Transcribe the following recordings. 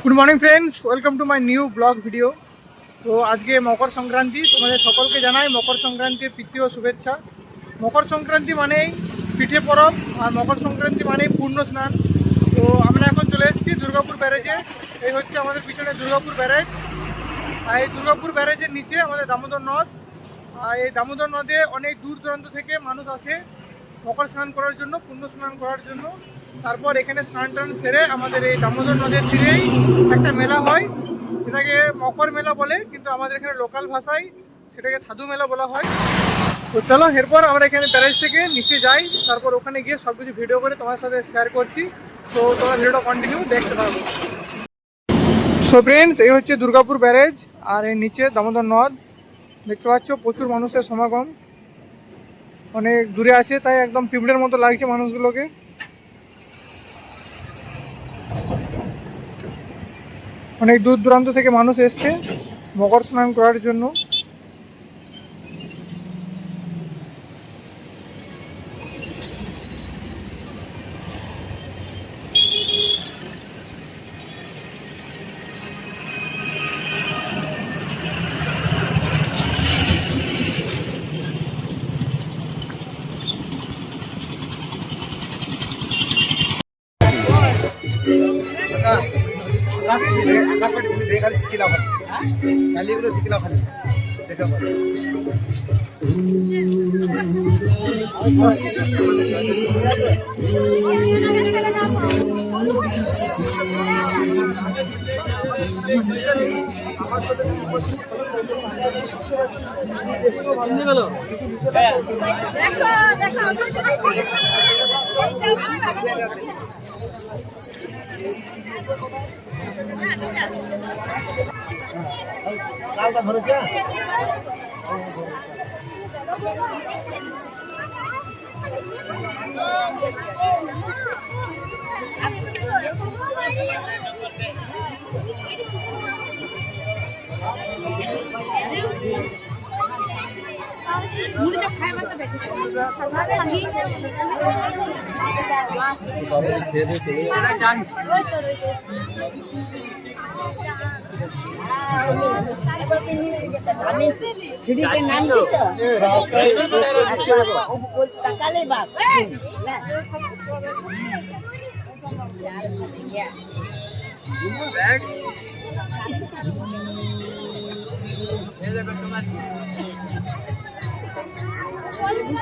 Good morning friends, welcome to my new blog video. তো আজকে মকর সংক্রান্তি, তোমাদের সকলকে জানাই মকর সংক্রান্তির প্রীতি ও শুভেচ্ছা। মকর সংক্রান্তি মানেই পিঠে পরব, আর মকর সংক্রান্তি মানেই পূর্ণ স্নান। তো আমরা এখন চলে এসেছি দুর্গাপুর ব্যারেজে। এই হচ্ছে আমাদের পিছনে দুর্গাপুর ব্যারেজ, আর এই দুর্গাপুর ব্যারেজের নিচে আমাদের দামোদর নদ। আর এই দামোদর নদে অনেক দূর দূরান্ত থেকে মানুষ আসে মকর স্নান করার জন্য, পুণ্য স্নান করার জন্য। তারপর এখানে স্নান টান সেরে আমাদের এই দামোদর নদের তীরেই একটা মেলা হয়, সেটাকে মকর মেলা বলে, কিন্তু আমাদের এখানে লোকাল ভাষায় সেটাকে সাধু মেলা বলা হয়। তো চলো, এরপর আমরা এখানে ব্যারেজ থেকে নিচে যাই, তারপর ওখানে গিয়ে সব কিছু ভিডিও করে তোমার সাথে শেয়ার করছি। সো তোমরা ভিডিওটা কন্টিনিউ দেখতে পারবো। সো ফ্রেন্ডস, এই হচ্ছে দুর্গাপুর ব্যারেজ, আর এর নিচে দামোদর নদ। দেখতে পাচ্ছ প্রচুর মানুষের সমাগম, অনেক দূরে আছে, তাই একদম পিঁপড়ের মতো লাগছে মানুষগুলোকে। অনেক দূর দূরান্ত থেকে মানুষ এসছে মকর স্নান করার জন্য। खाली शिकिला खाली शिकिला खाली देखा কালটা ধরেছে সিঁড়িতে নামবি তো রাস্তায় তাকালে বাপ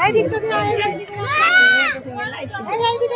এই দিক তো দিয়ে এই দিক এই দিক